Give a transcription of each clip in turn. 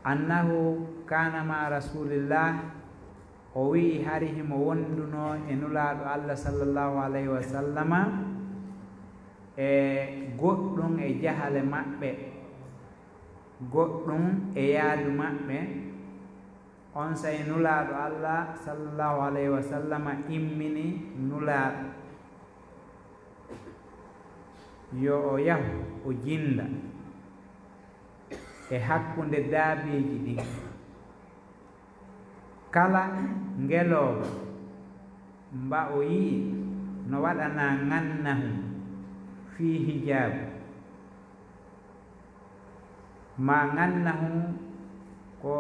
annahu kana ma rasulillah o wi hari himo wonduno e nulaaɗo Allah sallallahu alayhi wa sallama e goɗɗum e jahale maɓɓe goɗɗum e yaadu maɓɓe on say nulaaɗo Allah sallallahu alayhi wa sallama immini nulaaɗo yo o yahu o jinda e hakkunde daabeeji ɗin kala ngelooba mba o yii no waɗana ŋannahu fii hijaabu ma ŋannahu ko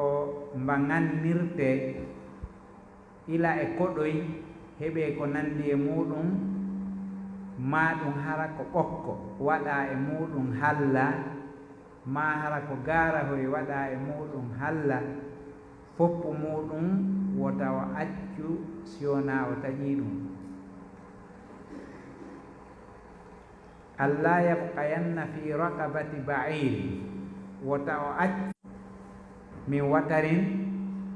mba ŋannirte ila e koɗoy heɓe ko nandi e muɗum ma ɗum hara ko ɓokko waɗa e muɗum halla ma hara ko gaarahoy waɗa e muɗum halla foppu muɗum wota o accu siwona o taƴi ɗum allah yabqayanna fi raqabati ba'iri wota o accu min watarin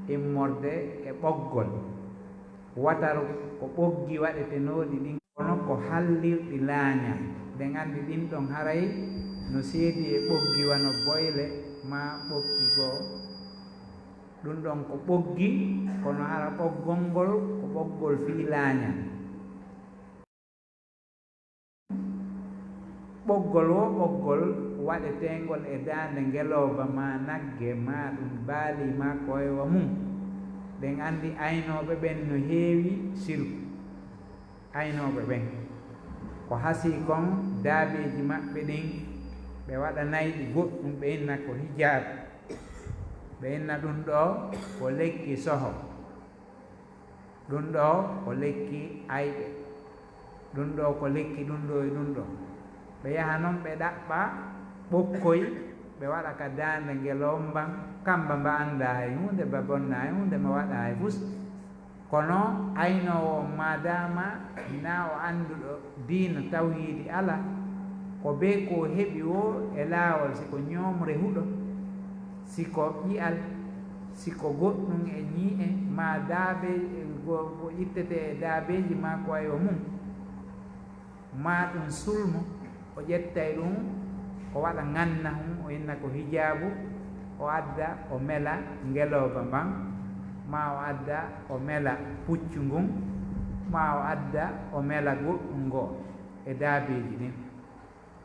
immorde e ɓoggol wataru ko ɓoggi waɗetenoɗi ɗin kono ko hallirɗi laaña ɓe gandi ɗin ɗon haray no seedi e ɓoggi wano boyle ma ɓoggi goo ɗum ɗon ko ɓoggi kono hara ɓoggol ngol ko ɓoggol fii laaña ɓoggol wo ɓoggol waɗetengol e daande ngelooba ma nagge ma ɗum baali ma koyewa mum ɓen andi aynooɓe ɓen no heewi sirku aynooɓe ɓen ko hasi kon daabeeji maɓɓe ɗin ɓe waɗanayɗi goɗɗum ɓe inna ko hijab ɓe inna ɗum ɗo ko lekki soho ɗum ɗo ko lekki ayɓe ɗum ɗo ko lekki ɗum ɗo e ɗum ɗo ɓe yaha noon ɓe ɗaɓɓa ɓokkoy ɓe waɗa ka daande ngelomban kamba mba annda e hunde ba bonna e hunde ma waɗa e fus kono aynoowo on madama na o annduɗo diina tawhiidi ala ko be ko heɓi wo e laawol siko ñoomre huɗo siko ƴi'al siko goɗɗum e ñii'e ma daabe ko ittete e daabeeji ma ko aywa mum ma ɗum sulmo o ƴettay ɗum o waɗa ŋanna hum o inna ko hijaabu o adda o mela ngelooba mban ma o adda o mela puccu ngun ma o adda o mela goɗɗum ngoo e daabeeji ɗin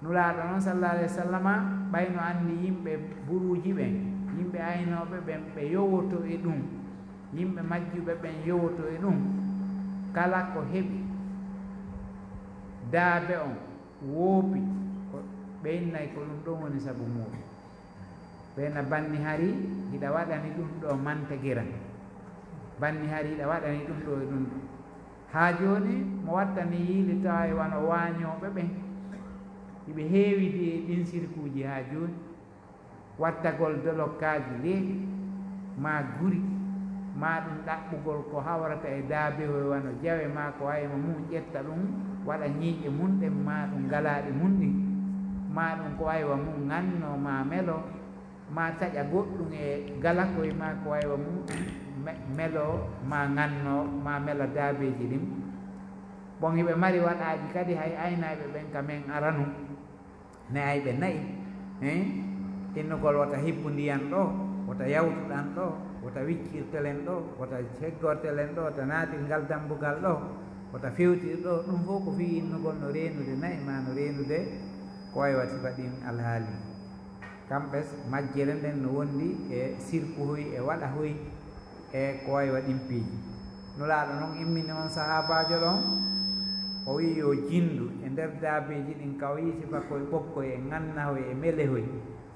nulaaɗo noon sallallahu alayhi wa sallama ɓayno anndi yimɓe buruuji ɓen yimɓe aynooɓe ɓen ɓe yowoto e ɗum yimɓe majjuɓe ɓen yowoto e ɗum kala ko heɓi daabe on woopi ɓe innay ko ɗum ɗon woni sabu muɗum ɓeyna banni hari hiɗa waɗani ɗum ɗo mantegira banni hari hiɗa waɗani ɗum ɗo e ɗum ɗo haa jooni mo wattani yiili tawa e wano waañooɓe ɓen hiɓe heewidi e ɗin sirkuuji haa jooni wattagol dolokkaaji leeɗi ma guri ma ɗum ɗaɓɓugol ko hawrata e daabehoy wano jawe ma ko waymo mum ƴetta ɗum waɗa ñiiƴe mum ɗen ma ɗum ngalaaɗi mum ɗin ma ɗum ko waywa mum ŋanno ma melo ma taƴa goɗɗum e galakoye ma ko waywa mum melo ma ŋanno ma mela daabeji ɗin bon hiɓe mari waɗaji kadi hay aynayɓe ɓen ka men aranu ne ayɓe nayi innugol wota hibbu ndiyan ɗo wota yawtuɗan ɗo wota wiccirtelen ɗo wota heggortelen ɗo wota naati ngal dambugal ɗo wota fewtir ɗo ɗum fof ko fi innugol no reenude nayi ma no reenude ko way wati baɗin alhaali kamɓes majjere nden no wondi e sirku hoy e waɗa hoy e ko way waɗin piiji nulaaɗo noon immini on sahabajo ɗon o wi yo jindu e nder daabeji ɗin ka o yi sifa koye ɓokkoy e ŋannahoy e melehoy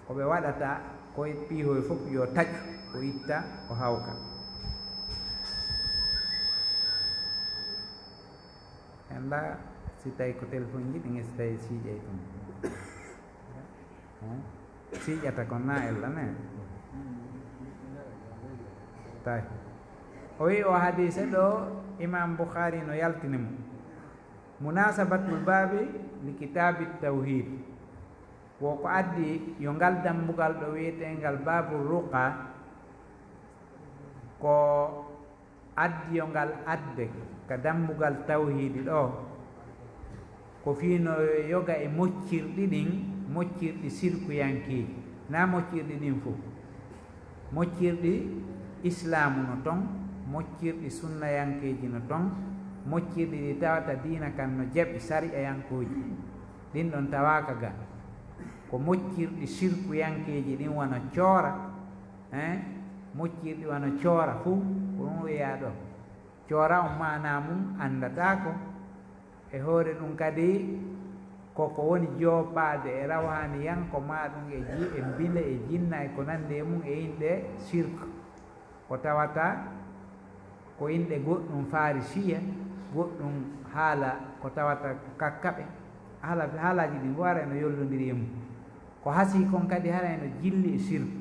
koɓe waɗata koye piihoy fof yo taƴu o itta o hawka enda si tawi ko téléphone ji ɗin e si tawi siiƴay tum siiƴata ko na ella ne tawi o wi o hadise ɗo imam boukhari no yaltini mo munasabatul baabi li kitabi tawhid wo ko addi yo ngal dambugal ɗo wiyetengal babu ruqa ko addi yo ngal adde ka dambugal tawhidi ɗo ko fiino yoga e moccirɗi ɗin moccirɗi sirkuyankeji na moccirɗi ɗin fof moccirɗi islamu no ton moccirɗi sunnayankeji no ton moccirɗi ɗi tawata diina kan no jaɓi sariyayankoji ɗin ɗon tawaka ga ko moccirɗi sirkuyankeji ɗin wona coora moccirɗi wona coora fuu ko ɗum wiya ɗo coora on mana mum andatako e hoore ɗum kadi koko woni jooɓade e rawhaniyanko ma ɗum e bile e jinna e ko nandi e mum e inɗe sirque ko tawata ko inɗe goɗɗum farisiya goɗɗum haala ko tawata kakkaɓe haalaji ɗin wara eno yollodiri e mum ko hasi kon kadi hara eno jilli e sirque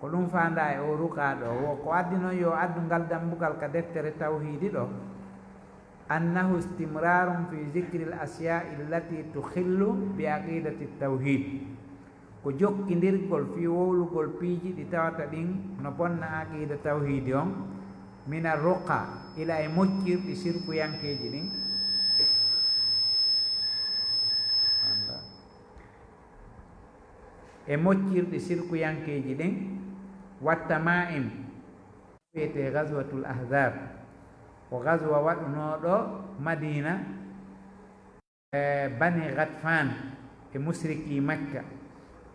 ko ɗum fanda e o rukaɗo o ko addi noon yo addu ngal dambugal ka deftere tawhidi ɗo annahu istimrarum fi zicri l asiyai allati tuhillu bi aqidati tawhid ko jokkidirgol fi wowlugol piiji ɗi tawata ɗin no bonna aqida tawhidi on mina ruqa ila e moccirɗi sirkuyankeji ɗin e moccirɗi sirkuyankeji ɗin wattama'im wiyete gazwatul ahzab ko gazwa waɗunoɗo madina e bani gatfan e musriki makka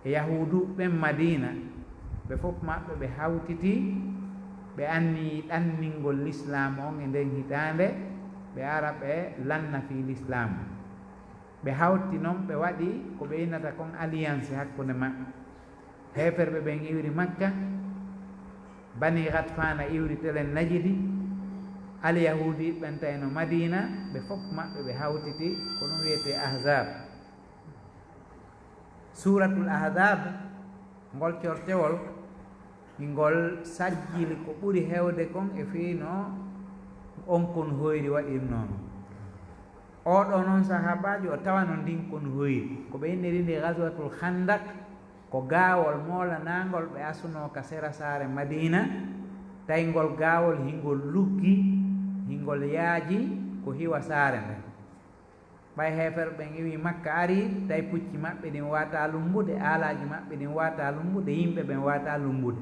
e yahudu ɓen madina ɓe fof maɓɓe ɓe hawtiti ɓe anni ɗanningol l'islam on e nden hitande ɓe ara ɓe lanna fi l'islam ɓe hawti noon ɓe waɗi ko ɓe innata kon alliance hakkunde maɓɓe heferɓe ɓen iwri makka bani gatfana iwri telen najidi alyahudi ɓentayno madina ɓe fof maɓɓe ɓe hawtiti ko ɗum wiyete ahzab suratul ahzab ngol cortewol ngol sajjili ko ɓuri hewde kon e fiino on kon hoyri waɗirnoon oɗo noon sahabajo o tawano ndin kon hoyri ko ɓe inniri ndi gazwatul khandak ko gaawol moolanangol ɓe asuno ka sera saare madina tawi ngol gaawol hingol luggi hingol yaaji ko hiwa saare nden ɓay heefere ɓen iwi makka ari tawi pucci maɓɓe ɗin wata lumbude aalaji maɓɓe ɗin wata lumbude yimɓe ɓen wata lumbude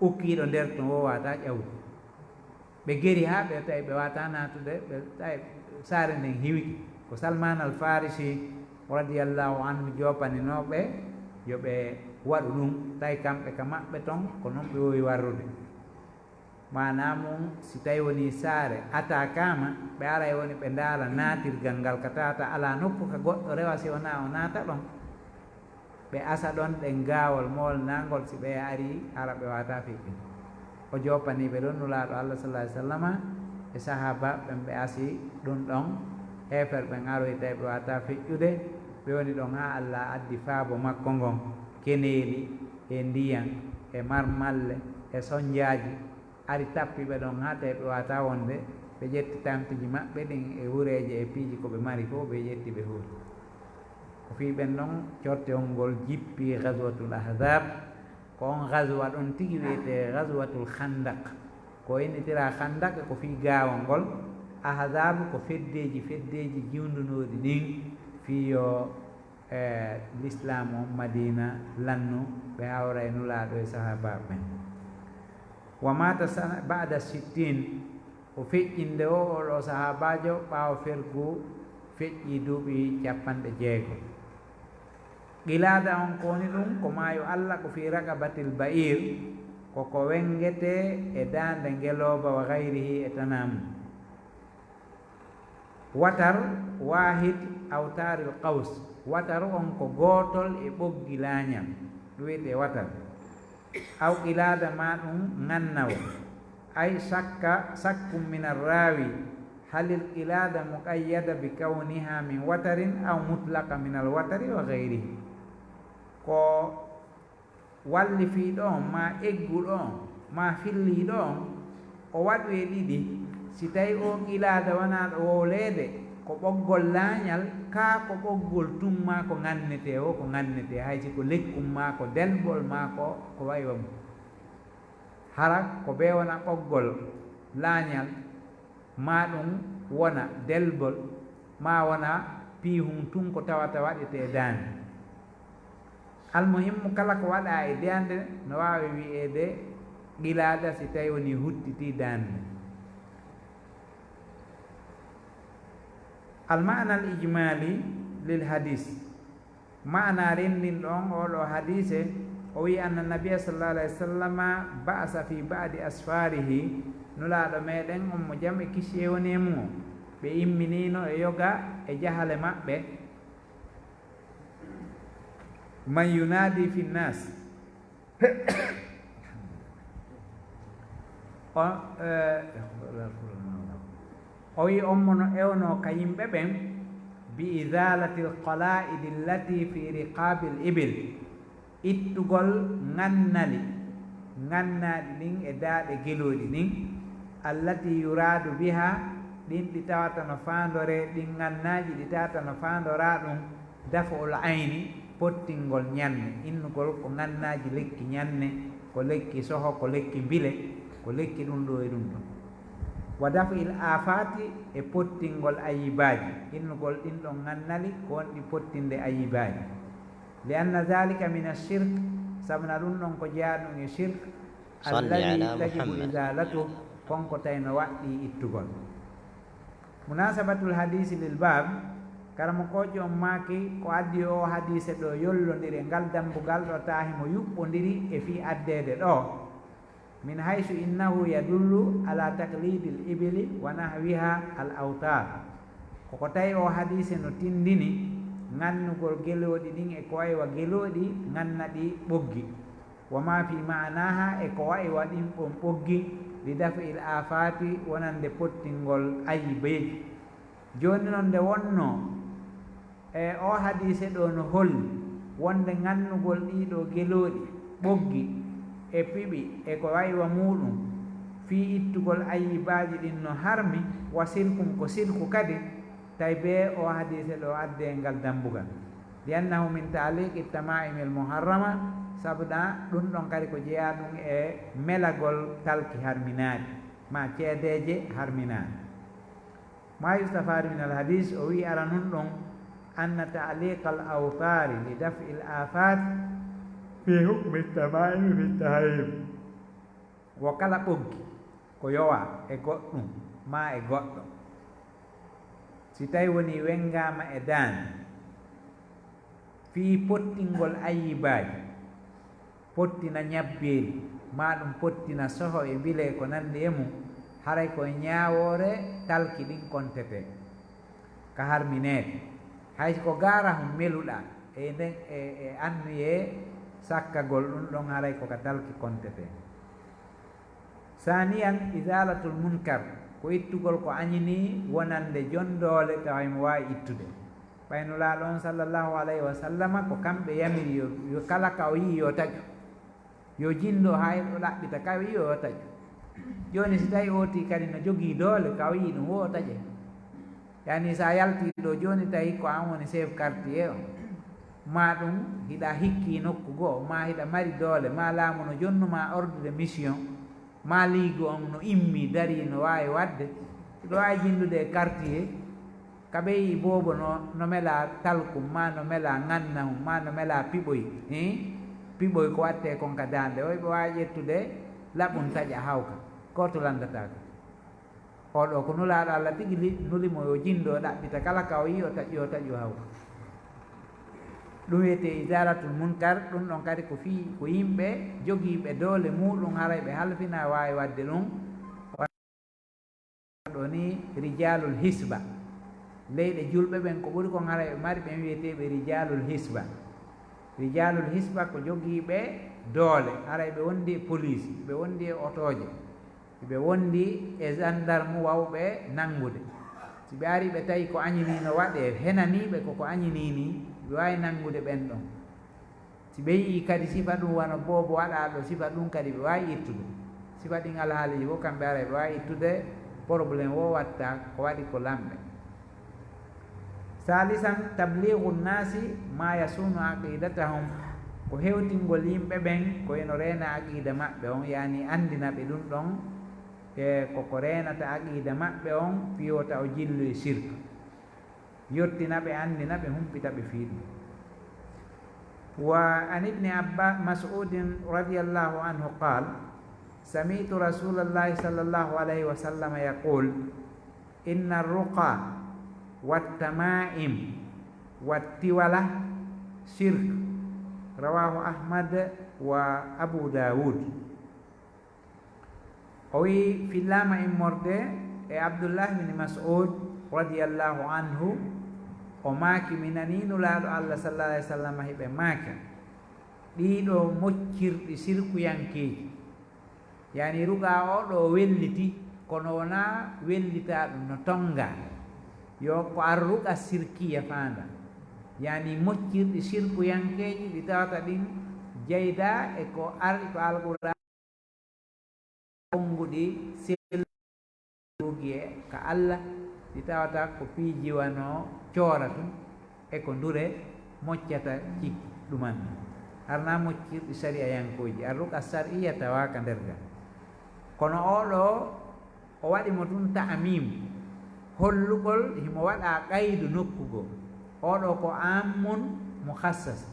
ukkiɗo nder ton wo wata ƴawde ɓe geri ha ɓe tawi ɓe wata natude ɓe tawi saare nden hiwiki ko salman al farisi radiallahu anhu jopaninoɓe yoɓe waɗu ɗum tawi kamɓe ka maɓɓe ton ko noon ɓe wowi warrude manamum si tawi woni saare atakama ɓe aray woni ɓe ndaara natirgal ngal ka tata ala nokku ka goɗɗo rewa si wona o naata ɗon ɓe asa ɗon ɗen gaawol molnagol si ɓe ari ara ɓe wata fiɓɓe o jopaniɓe ɗon nulaɗo allah sallah alih sallama e sahaba ɓen ɓe asi ɗum ɗon hefer ɓen aroy tawi ɓe wata feƴƴude ɓe woni ɗon ha allah addi faabo makko ngon keneeli e ndiyan e marmalle e soñdiaji ari tappiɓe ɗon ha tawi ɓe wata wonde ɓe ƴetti tampiji maɓɓe ɗin e wureje e piiji koɓe mari fof ɓe ƴetti ɓe huuri ko fi ɓen ɗon corte on ngol jippi gazwatul ahzab ko on gazwa ɗon tigi wiyete gazwatul khandak ko innitira khandak ko fi gaawol ngol ahzab ko feddeji jiwndunoɗi ɗin fiyo l'islam on madina lannu ɓe hawra e nulaɗo e sahaba ɓen wa mata sana bada 60 o feƴƴinde o oɗo sahabajo ɓaawo fergu feƴƴi duuɓi 60 qilada on ko woni ɗum ko maayo allah ko fi raqabatil ba'ir koko wengete e dande ngeloba wa gayrihi e tanamu watar wahid awtaril qaws watar on ko gootol e ɓoggi laañal ɗum wiyete watar aw qilada ma ɗum gannawo ay sakkum min arrawi halil qilada muqayyada bi kawniha min watarin aw mutlaqa min alwatari wa gayrihi ko walli fi ɗon ma egguɗo on ma filliɗo on o waɗu e ɗiɗi si tawi o qilada wona ɗo wowlede ko ɓoggol laañal ka ko ɓoggol tumma ko gannete o ko gannete haysi ko lekkum ma ko delbol ma ko wayiwa mum hara ko ɓe wona ɓoggol laañal ma ɗum wona delbol ma wona piihum tun ko tawata waɗete daande almuhimmu kala ko waɗa e dande no wawi wi'ede qilaɗa si tawi woni huttiti dande almana al ijmali lil hadis mana renndin ɗon oɗo hadise o wi anna nabia sallallah alayhi wa sallama ba'asa fi ba'di asfarihi nulaɗo meɗen on mo jam e kisi e woni e mum o ɓe imminino e yoga e jahale maɓɓe man yunadi fi nnas o wi on mono ewno ka yimɓe ɓen bi idalati lqala'idi allati fi riqabi l ibil ittugol ngannali ngannaɗi ɗin e daaɗe geloɗi ɗin allati yuradu biha ɗin ɗi tawata no fandore ɗin ngannaji ɗi tawata no fandora ɗum dafa'ul ayni pottingol ñanne innugol ko ngannaji lekki ñanne ko lekki soho ko lekki bile ko lekki ɗum ɗo e ɗum ɗo wa dafa'il afati e pottingol ayibaji innugol ɗin ɗon ngannali ko wonɗi pottinde ayibaji li anna dhalika min ashirk sabna ɗum ɗon ko jeyaɗum e shirk alladi tajibu izalatu konko tawno waɗɗi ittugol munasabatul hadisi lil bab karamo kojo on maaki ko addi o hadise ɗo yollodiri ngal dambugal ɗo taahimo yuɓɓodiri e fi addede ɗo min haysu innahu yadullu ala taklidi l ibili wa nahwiha al autar koko tawi o hadise no tindini ngannugol geloɗi ɗin e ko wayi wa geloɗi nganna ɗi ɓoggi wa ma fi manaha e ko wayi wa ɗin ɓon ɓoggi li dafa il afati wonande pottingol ayibeji joni noon nde wonno e o hadise ɗo no holli wonde ngannugol ɗiɗo geloɗi ɓoggi e piɓi e ko wayi wa muɗum fi ittugol ayibaji ɗin no harmi wa silkum ko silku kadi tawi be o hadise ɗo adde ngal dambugal li annahu min taliqi tamaimi l muharrama sabuɗa ɗum ɗon kadi ko jeeya ɗum e melagol talki harminaɗi ma ceedeje harminaɗi ma yustafadu min al hadis o wi ara nun ɗon anna taliqa al awtari li dafi l afat fi hukmi tamaimi fi tahrim wo kala ɓoggi ko yowa e goɗɗum ma e goɗɗo si tawi woni wengama e daande fi pottingol ayibaji pottina ñabbeeli ma ɗum pottina soho e bile ko nandi e mum haray koye ñaawore talki ɗin kontete ka harmineede hay ko gaara hum meluɗa e nden e annuye sakkagol ɗum ɗon haray koka talki kontete saniyan isalatul munkar ko ittugol ko añini wonande jondoole tawaymo wawi ittude ɓaynulaaɗo on sallllahu alayhi wa sallama ko kamɓe yamiri yo kala ka o yii yo taƴo yo jinɗo ha ɗo ɗaɓɓita ka o yii yo taƴo joni si tawi oti kadi no jogii doole ka o yii ɗum wo taƴe yani sa yalti ɗo joni tawi ko an woni chef quartier o ma ɗum hiɗa hikki nokku goo ma hiɗa mari doole ma laamu no jonnuma ordre de mission ma liigo on no immi dari no wawi wadde ɗo wawi jindude e quartier ka ɓeyi boobo no mela talkum ma no mela ngannahum ma no mela piɓoy piɓoy ko watte kon ka dande oy ɓe wawi ƴettude laɓum taƴa hawka goto landatako oɗo ko nulaɗo Allah tigui nulimo yo jindo ɗaɓɓita kala ka o yi o taƴu hawka ɗum wiyete isaratul munkar ɗum ɗon kadi ko fi ko yimɓe jogiiɓe doole muɗum haray ɓe halfina wawi wadde ɗum ɗo ni rijalul hisba leyɗe julɓe ɓen ko ɓuri kon haray ɓe mari ɓen wiyeteɓe rijalul hisba rijalul hisba ko jogiiɓe doole haray ɓe wondi e police ɓe wondi e otoje ɓe wondi e gendarme wawɓe nangude si ɓe ari ɓe tawi ko añinino waɗe henaniɓe koko añini ni ɓe wawi nangude ɓen ɗon si ɓe yii kadi sifa ɗum wona boobo waɗaɗo sifa ɗum kadi ɓe wawi ittude sifa ɗin alhaaliji fof kamɓe ara ɓe wawi ittude probléme wo watta ko waɗi ko lamɓe salisan tabligu nnasi ma yasunu aqidatahum ko hewtingol yimɓe ɓen ko eno reena aqida maɓɓe on yani andina ɓe ɗum ɗon e koko reenata aqida maɓɓe on fiyota o jillu e sirka yottina ɓe andina ɓe humpita ɓe fii ɗum wa an ibni mas'udin radiallahu anhu qal sami'tu rasulallahi sallallahu alayhi wa sallam yaqul inna arruqa wattama'im wattiwala shirk rawahu ahmad wa abu dawud o wi fillama immorde e abdullah ibn mas'ud radiallahu anhu o maaki mi nani nulaaɗo allah sallallahu alayhi wa sallam hiɓe maaka ɗiɗo moccirɗi sirkuyankeji yani ruga oɗo welliti kono wona wellita ɗum no tonga yo ko ar ruga sirkiya fanda yani moccirɗi sirkuyankeji ɗi tawata ɗin jeyda e ko ari ko alqur'an ɓonnguɗi selrugi e ka allah ɗi tawata ko piijiwano coora tum e ko ndure moccata cikki ɗuman harna moccirɗi saria yankoji ar ruga sariya tawaka nder ga kono oɗo o waɗimo tun ta'mim hollugol himo waɗa qaydu nokkugo oɗo ko ammun mukhassas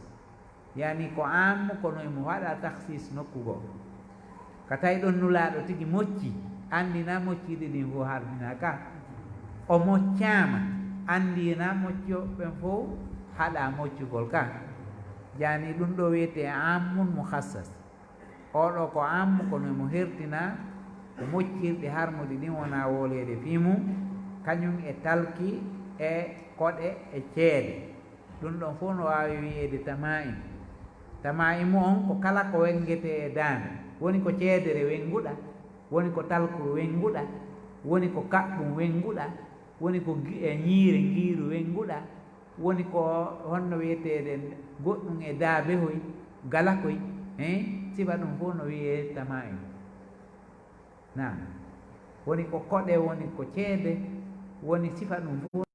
yani ko ammu kono imo waɗa takhsis nokkugo ka tawi ɗon nulaɗo tigi mocci andina moccirɗi ɗin fof harmina ka o moccama andina moccoɓen fof haɗa moccugol ka yani ɗum ɗo wiyete ammun mukhassas oɗo ko ammu kono imo hertina ko moccirɗi harmude ɗin wona wolede fimu kañum e talki e koɗe e ceede ɗum ɗon fof no wawi wiyede tama'imu on ko kala ko wengete e dande woni ko ceedere wenguɗa woni ko talkuru wenguɗa woni ko kaɓɓum wenguɗa woni ko e ñiire ngiiru wenguɗa woni ko honno wiyetede goɗɗum e daabehoy galakoy sifa ɗum fof no wiye tama'im na woni ko koɗe woni ko ceede woni sifa ɗum fof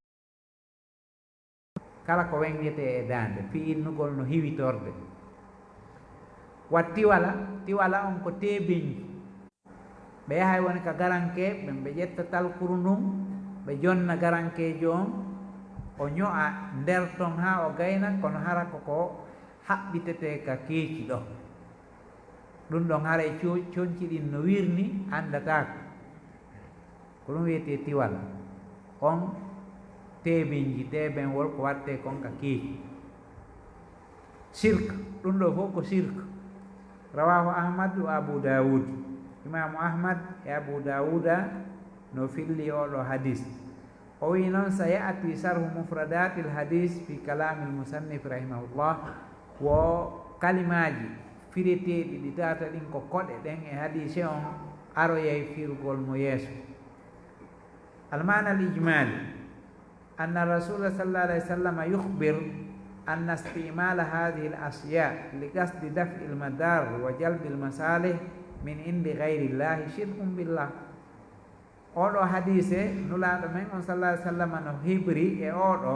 kala ko wengete e dande fi'innugol no hiwitorde wat tiwala on ko tebeñi ɓe yahay woni ka garanke ɓe ƴetta talkuru ndun ɓe jonna garankejo on o ño'a nder ton ha o gayna kono hara koko haɓɓitete ka keeci ɗo ɗum ɗon hara e coñci ɗin no wirni andatako ko ɗum wiyete tiwala on tebeñji tebenwol ko watte kon ka keeci sirk ɗum ɗo fof ko sirk rawahu ahmad wa abu dawud imamu ahmad e abu dawuda no filli oɗo hadis o wi noon sa ya'ti sarhu mufradati l hadis fi kalami l musannif rahimahullah wo kalimaji fireteɗi ɗi tata ɗin ko koɗe ɗen e hadise on aroyay firgol mo yeeso almana al ijmali anna rasula sallallahu alayhi wa sallam yukhbir anna istimala hadihi al asya li qasdi daf'i al madar wa jalbi al masalih min indi gayri llahi shirkun billah oɗo hadise nulaɗo men on sallallahu alayhi wa sallam no hebri e oɗo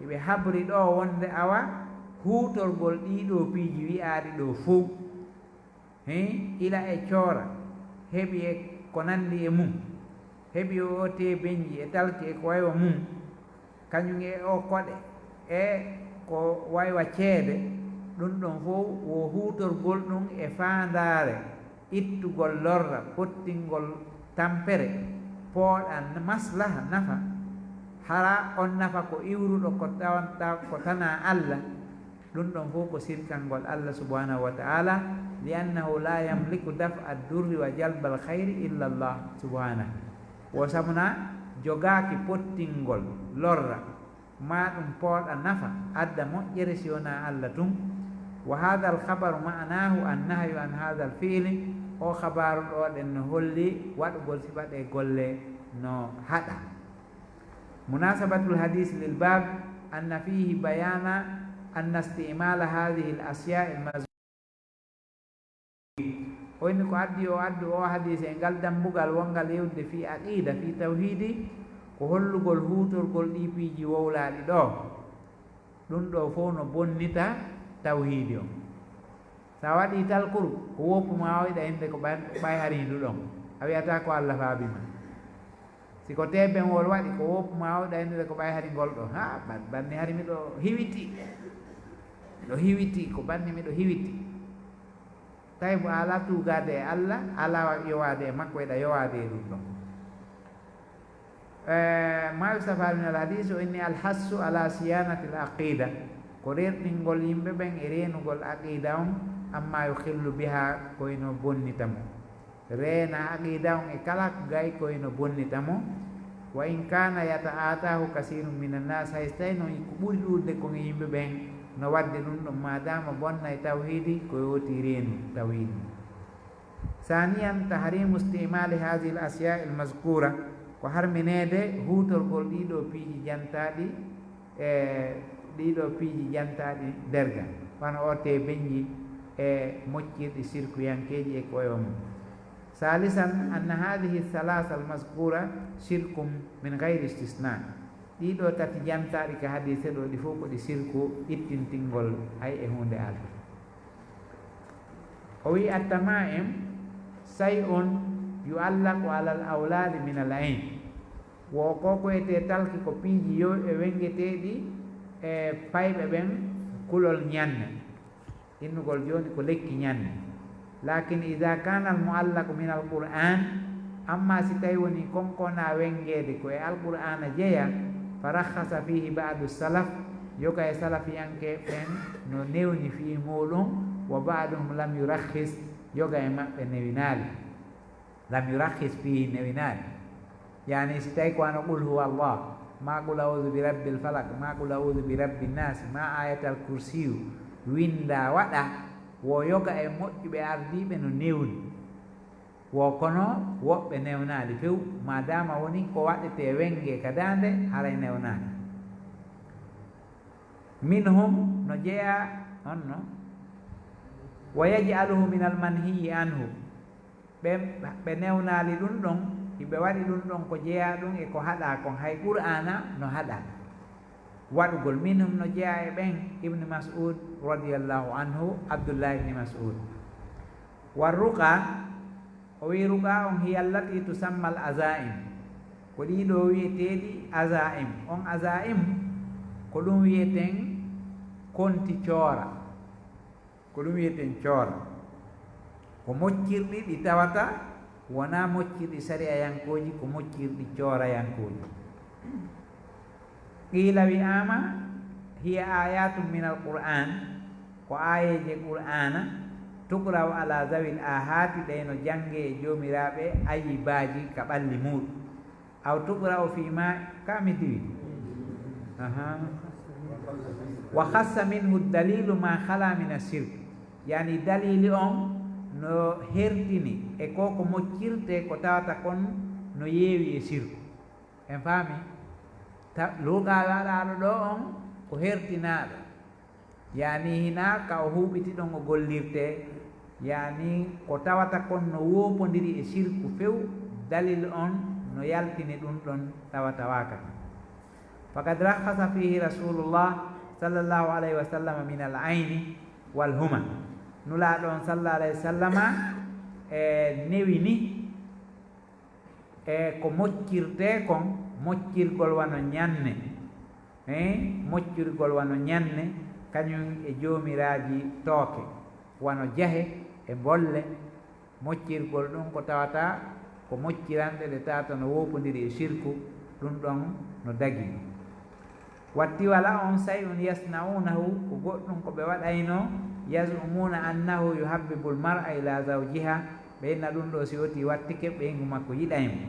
eɓe habri ɗo wonde awa hutorgol ɗiɗo piiji wi'aɗi ɗo fof ila e coora heɓi e ko nandi e mum heɓi o tebeñji e talki e ko waywa mum kañum e o koɗe e ko waywa ceede ɗum ɗon fof wo hutorgol ɗum e fandare ittugol lorra pottingol tampere pooɗa maslaha nafa hara on nafa ko iwruɗo ko tawanta ko tana allah ɗum ɗon fof ko sirkangol allah subhanahu wa ta'ala li annahu la yamliku daf'a durri wa jalba al khayri illa allah subhanahu wo sabuna jogaaki pottingol lorra ma ɗum pooɗa nafa adda moƴƴere si wona allah tum wa hada al khabaru ma'nahu annahyu an hada al fi'li o khabaru ɗo ɗen no holli waɗugol sifaɗe golle no haɗa munasabatul hadis lil bab anna fihi bayana anna istimala hadihi al asya al mazkur oyni ko addi o hadise e ngal dambugal wongal yewde fi aqida fi tawhidi ko hollugol hutorgol ɗi piiji wowlaɗi ɗo ɗum ɗo fof no bonnita tawhidi o sa waɗi talkuru ko woppu ma wawiɗa inde ko ɓay harindu ɗon a wiyata ko Allah faabima siko tebenwol waɗi ko woppu ma wawiɗa inde ko ɓay hari ngol ɗo ha banni hari miɗo hiwiti ko banni miɗo hiwiti tawi mo ala tugade e Allah ala yowade e makko eɗa yowade e ɗum ɗon ma yustafa min al hadis o inni alhassu ala siyanati l aqida ko rerɗingol yimɓe ɓen e renugol aqida on amma yuhillu biha koyno bonnitamo reena aqida on e kala ko gay koyno bonnitamo wa in kana yata'atahu kasirun min annas hay so tawi noon ko ɓuri ɗurde kon yimɓe ɓen no wadde ɗum ɗon madama bonna e tawhidi ko yoti reenu tawhidi saniyan tahrimu istimali hadihi l asya il mazkura ko harminede hutorgol ɗiɗo piiji jantaɗi e ɗiɗo piiji jantaɗi derga wano orte beñji e moccirɗi sirkuyankeji e koyo mum salisan anna hadihi thalasa almaskura sirkum min gayri istisna ɗiɗo tati jantaɗi ka hadise ɗo ɗi fof ko ɗi sirku ittintingol hay e hunde Allah o wi attama'im say'un yu'allaqu ala al awladi min al ayn wo ko koyete talki ko piiji yo e wengeteɗi e payɓe ɓen kulol ñanne innugol joni ko lekki ñanne lakin ida kana al muallaqu min al qur'an amma si tawi woni konkona wengede ko e al qur'ana jeeya fa rakhasa fihi ba'du salaf yoga e salafiyanke ɓen no newni fi muɗum wa ba'duhum lam yurakhis yoga e maɓɓe newinali lam yurakhis fihi newinali yani si tawi ko ano qul huwa Allah ma qul a'udhu bi rabbil falaq ma qul a'udhu bi rabbin nas ma ayatal kursiyu winda waɗa wo yoga e moƴƴuɓe ardiɓe no newni wo kono woɓɓe newnali few madama woni ko waɗete wenge ka dande haray newnali minhum no jeeya on no wa yaj'aluhu min al manhiyi anhu ɓe newnali ɗum ɗon hiɓe waɗi ɗum ɗon ko jeeya ɗum e ko haɗa kon hay qur'ana no haɗa waɗugol minhum no jeeya e ɓen ibne mas'ud radiallahu anhu abdoullah ibne mas'ud wa ruqa o wi ruqa on hiya allati tusamma al azaim ko ɗiɗo wiyeteɗi azaim on azaim ko ɗum wiyeten konti coora ko ɗum wiyeten coora ko moccirɗi ɗi tawata wona moccirɗi sariyayankoji ko moccirɗi coorayankoji qila wi'ama hiya ayatum min al qur'an ko ayeje qur'ana tukraw ala zawil ahati ɗeyno jange e jomiraɓe ayibaji ka ɓalli muɗum aw tukraw fima kami diwi wa khassa minhu dalilu ma khala min ashirk yani dalili on no hertini e ko ko moccirte ko tawata kon no yeewi e sirku en faami luuka waɗaɗo ɗo on ko hertinaɗo yani hina ka o huɓiti ɗon o gollirte yani ko tawata kon no wopodiri e sirku few dalil on no yaltini ɗum ɗon tawata wakata fakad rakhasa fihi rasulullah sallallahu alayhi wa sallam min al ayni wal huma nulaɗo on sallallahu alayhi wa sallama e newini e ko moccirte kon moccirgol wano ñanne moccirgol wano ñanne kañum e joomiraji tooke wano jahe e bolle moccirgol ɗum ko tawata ko mocciranɗe ɗe tawata no wopodiri e sirku ɗum ɗon no dagi watti wala on say un yasnaunahu ko goɗɗum ko ɓe waɗayno yazumuna annahu yuhabbibu l mar'a ila zawjiha ɓe inna ɗum ɗo si woti wattike ɓeygu makko yiɗaymo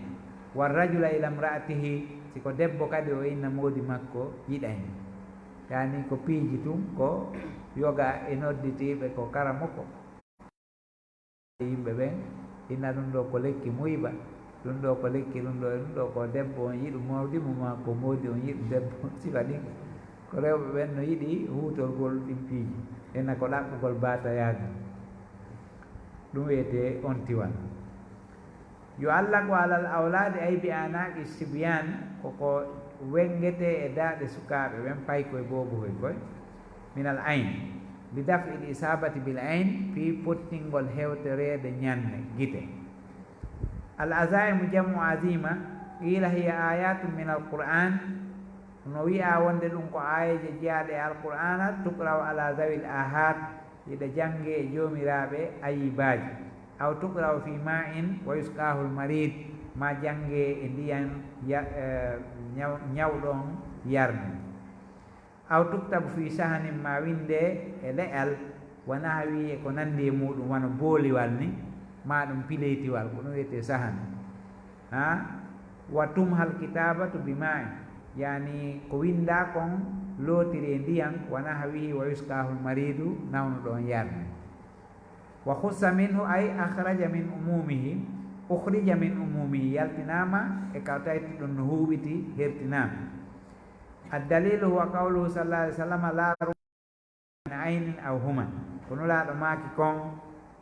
warrajula ila mra'atihi siko debbo kadi o inna moodi makko yiɗaymo yani ko piiji tum ko yoga e nodditiɓe ko kara moko yimɓe ɓen inna ɗum ɗo ko lekki muyba ɗum ɗo ko lekki ɗum ɗo ko debbo on yiɗu mawdimo ma ko moodi on yiɗu debbo sifa ɗin ko rewɓe ɓen no yiɗi hutorgol ɗin piiji ena ko ɗaɓɓugol batayaji ɗum wiyete on tiwan yo allah ko alal awlade ay bi anaqi sibyan koko wengete e daaɗe sukaɓe ɓen pay koye boobo koye koye minal ayn li dafi l isabati bil ayn fi pottingol hewterede ñanne gite al azaimu jamu azima qila hiya ayatum min alquran no wi'a wonde ɗum ko ayaje jeyaɗe e alqur'ana tukraw ala zawil ahad yiɗa jange e jomiraɓe ayibaji aw tukraw fi ma'in wa yusqahu lmarid ma jange e ndiyan ñawɗon yarde aw tuktabu fi sahanin ma winde e le'al wona hawi e ko nandi e muɗum wona booliwal ni ma ɗum pileytiwal ko ɗum wiyete sahan wa tumhal kitabatu bi ma'in yani ko winda kon lootiri e ndiyan wona hawi wa yuskahul maridu nawno ɗon yarde wa khussa minhu ay akhraja min umumihi ukhrija min umumihi yaltinama e kaw tayti ɗum no huuɓiti hertinama addalilu huwa qawluhu sallallahu alaihi wasallam la min aynin aw huma kono laaɗo maaki kon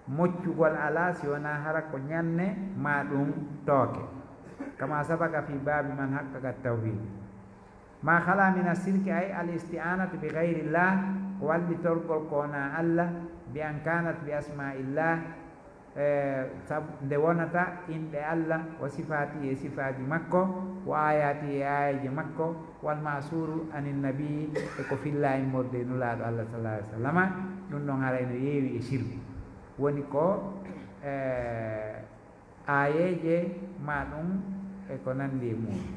moccugol ala si wona hara ko ñanne ma ɗum tooke kama sabaka fi babi man haqqaqa tawhid ma khala min asirki ay al isti'anatu bi ghayrillah ko wallitorgol ko wona allah bi an kanat bi asma'illah nde wonata inɗe allah wa sifati e sifaji makko wa ayati e ayaji makko wal masuru anin nabii e ko filla e morde nulaaɗo allah sallallahu alih w sallam ɗum ɗon haray no yeewi e sirku woni ko ayeje ma ɗum e ko nandi e muɗum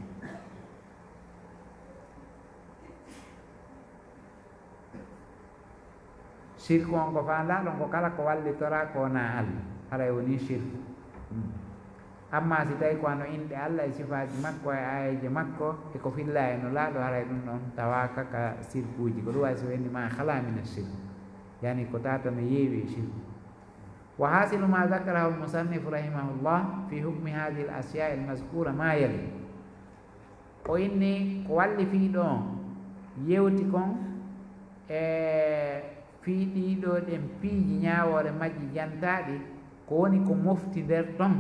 sirku on ko fanda ɗon ko kala ko wallitora ko wona allah haray woni sirku amma si tawi ko ano inɗe allah e sifaji makko e ayaji makko eko filla e no laaɗo haray ɗum ɗon tawaka ka sirkuji ko ɗum wawi so wendi ma hala mina sirku yani ko tata no yeewi e sirku wa hasilu ma zakarahu lmusannifu rahimahullah fi hukmi hadihi l asya il mazkura ma yali o inni ko walli fiiɗon yewti kon e fiiɗiɗo ɗen piiji ñawore majji jantaɗi ko woni ko mofti nder ɗon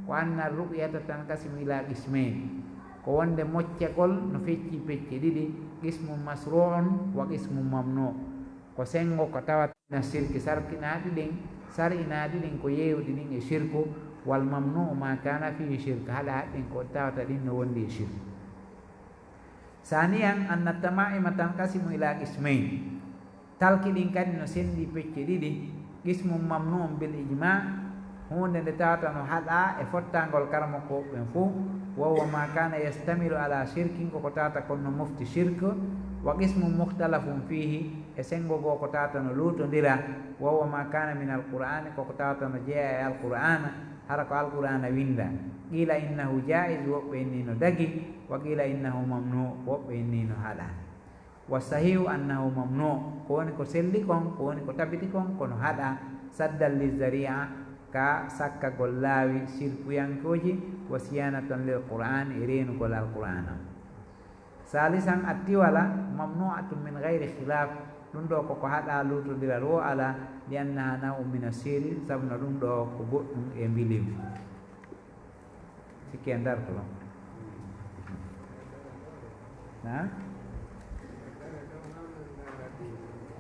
ko anna ru'yata tan kasimu ila qismain ko wonde moccegol no fecci pecce ɗiɗi qismu masru'un wa qismu mamnu ko sengo ko tawatina sirki sarkinaɗi ɗin sarinaɗi ɗin ko yewɗi ɗin e sirku wal mamnu ma kana fihi shirka haɗa haɗɗin ko tawata ɗin no wondi e sirku saniyan anna tama'ima tanqasimu ila qismain talki ɗin kadi no sendi pecce ɗiɗi qismu mamnu bil ijma hunde nde tawata no haɗa e fottagol karama ko ɓen fo wowa ma kana yastamilu ala shirkin koko tawata kon no mofti shirque wa qismu mukhtalafun fihi e sengo goo ko tawata no luutodira wowa ma kana min alqur'ani koko tawata no jeeya e alqur'ana hara ko alqur'ana winda qila innahu jaiz woɓɓe inni no dagi wa qila innahu mamnu woɓɓe inni no haɗa wa sahihu annahu mamnu ko woni ko selli kon ko woni ko tabiti kon kono haɗa saddal lizaria ka sakkagol laawi sirkuyankoji wa siyanatan lil qur'an e renugol alqur'ana salisan attiwala mamnu'atun min gayri khilaf ɗum ɗo koko haɗa lutodiral wo ala li annaha naw'un min asiri sabu no ɗum ɗo ko goɗɗum e mbilim sikki e ndarto ɗon na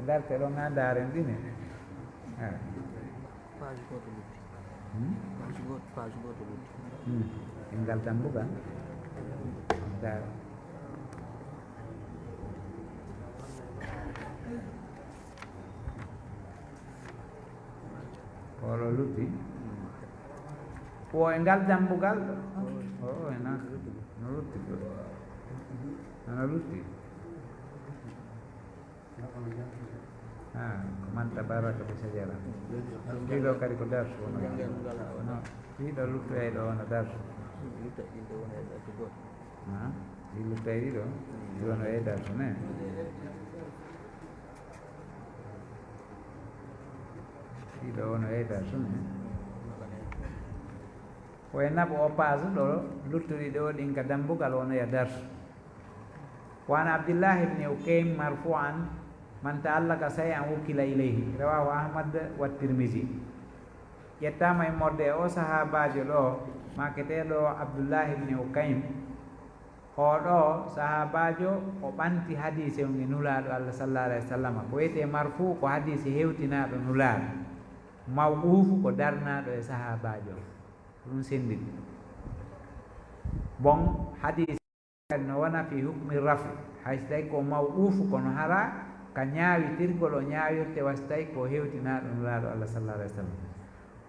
ndarte ɗon ha ndaren ɗine page goto lutti en ngal tan buga dar olo lutti o e ngal dambugal o ena no lutti ɗo ana lutti ko man tabaraka bi sajara ɗiɗo kadi ko darsu wono ɗiɗo luttoyay ɗo wono darsu ɗi luttay ɗiɗo ɗi wono e darsu ne ɗiɗo wono e darsu ne ko e naɓo o page ɗo luttuɗi ɗo ɗin ka dambugal wono ya darsu wan abdillah ibni ukaym marfu'an man ta'allaka shay'an wukila ilayhi rawahu ahmad wa tirmisi ƴettama e morde o sahabajo ɗo maketeɗo abdullah ibni ukaym oɗo sahabajo o ɓanti hadise on e nulaɗo Allah sallallahu alayhi wa sallam ko wiyete marfu ko hadise hewtinaɗo nulaɗo mawqufu ko darnaɗo e sahabajo ɗum sendini bon hadise kadi no wona fi hukmi rafi hayso tawi ko mawqufu kono hara ka ñaawitirgol o ñaawirte wasi tawi ko hewtinaɗo nulaɗo Allah sallallahu alayhi wa sallam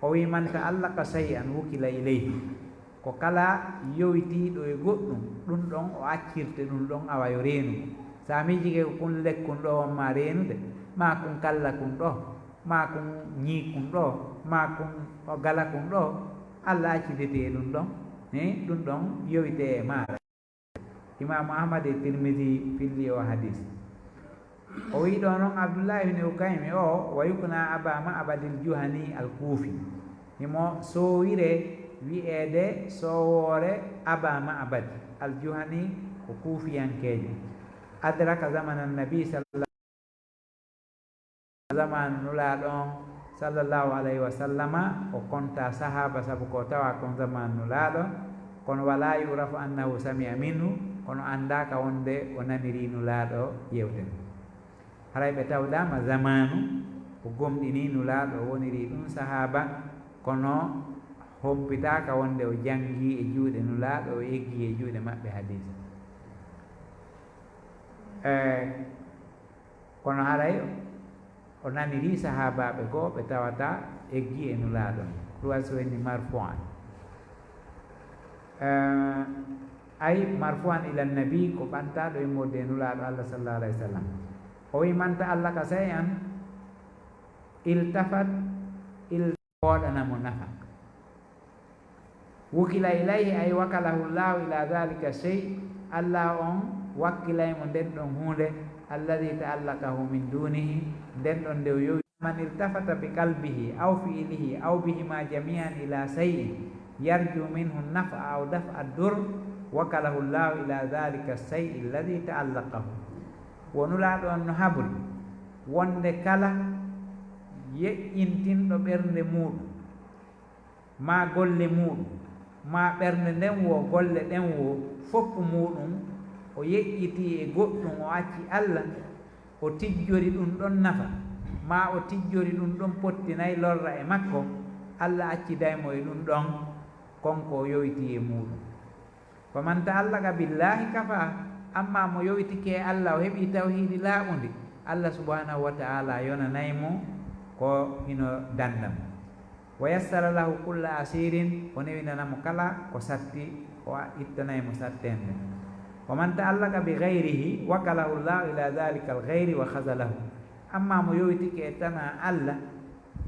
o wi man ta'allaqa shay'an wukila ilayhi ko kala yowitiɗo e goɗɗum ɗum ɗon o accirte ɗum ɗon awa yo reenu sa miijike ko kun lekkun ɗo wonma reenude ma kun kalla kun ɗo ma kun ñii kun ɗo ma kun o gala kun ɗo Allah accidete ɗum ɗon ɗum ɗon yowite e maɗa imamu ahmad e tirmidi filli o hadis o wi ɗo noon abdoullahi ibne ukaymi o wa yukna aba ma'badil juhani al kuufi himo sowire wi'eede sowoore aba ma'bad al juhani ko kuufiyankeejo adraka zaman annabi zaman nulaaɗon sallllahu alayhi wa sallama o konta sahaba sabu ko tawa kon zaman nulaaɗo kono wala yurafu annahu samia minhu kono anndaka wonde o naniri nulaaɗo yewten haray ɓe tawdama zamanu ko gomɗini nulaaɗo o woniri ɗum sahaba kono hompitaka wonde o jangi e juuɗe nulaaɗo o eggi e juuɗe maɓɓe hadise kono haray o naniri sahabaɓe goo ɓe tawata eggi e nulaaɗo ɗum wasi wenni marfuan ay marfuan ila nabi ko ɓantaɗo e morde nulaaɗo Allah sallallahu alayhi wa sallam o wi man ta'allaka shay'an iltafat woɗanamo nafa wukila ilayhi ay wakalahu llahu ila dhalika shey Allah on wakkilaymo nden ɗon hunde alladi ta'allakahu min dunihi nden ɗon nde o yowi man iltafata bi qalbihi aw fi'lihi aw bihima jami'an ila shay'in yarju minhu nafa aw daf'a dur wakalahu llahu ila dhalika shey alladi ta'allakahu wonulaɗo on no habri wonde kala yeƴƴintinɗo ɓernde muɗum ma golle muɗum ma ɓernde nden wo golle ɗen wo fof muɗum o yeƴƴiti e goɗɗum o acci Allah o tijjori ɗum ɗon nafa ma o tijjori ɗum ɗon pottinayi lorra e makko Allah accidaymo e ɗum ɗon konko o yowiti e muɗum fa man ta'allaka billahi kafa amma mo yowitike e Allah o heɓi tawhidi laaɓundi Allah subhanahu wa ta'ala yonanaymo ko hino dandam wa yassara lahu kulla asirin o newinanamo kala ko satti o ittanaymo sattende wa man ta'allaka bi gayrihi wakalahu llahu ila dhalika al gayri wa khazalahu amma mo yowitike e tana Allah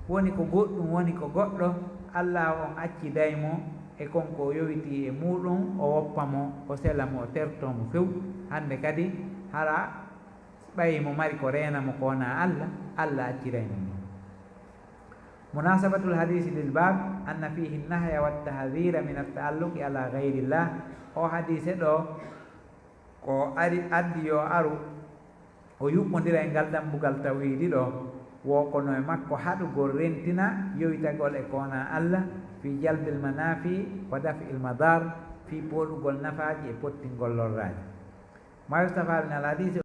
woni ko goɗɗum woni ko goɗɗo Allah on accidaymo e konko o yowiti e muɗum o woppamo o selamo o tertomo few hande kadi hara ɓayi mo mari ko renamo ko wona Allah Allah acciraymo ni munasabatul hadisi lil bab anna fihi nahya wa tahdhira min at-ta'alluqi ala ghayrillah o hadise ɗo ko addi yo aru o yuɓɓodira e ngal dambugal tawhidi ɗo wo kono e makko haɗugol rentina yowitagol e kona Allah fi jalbil manafi wa daf'il madar fi poɗugol nafaji e pottingol lorraji ma yustafaru min al hadisi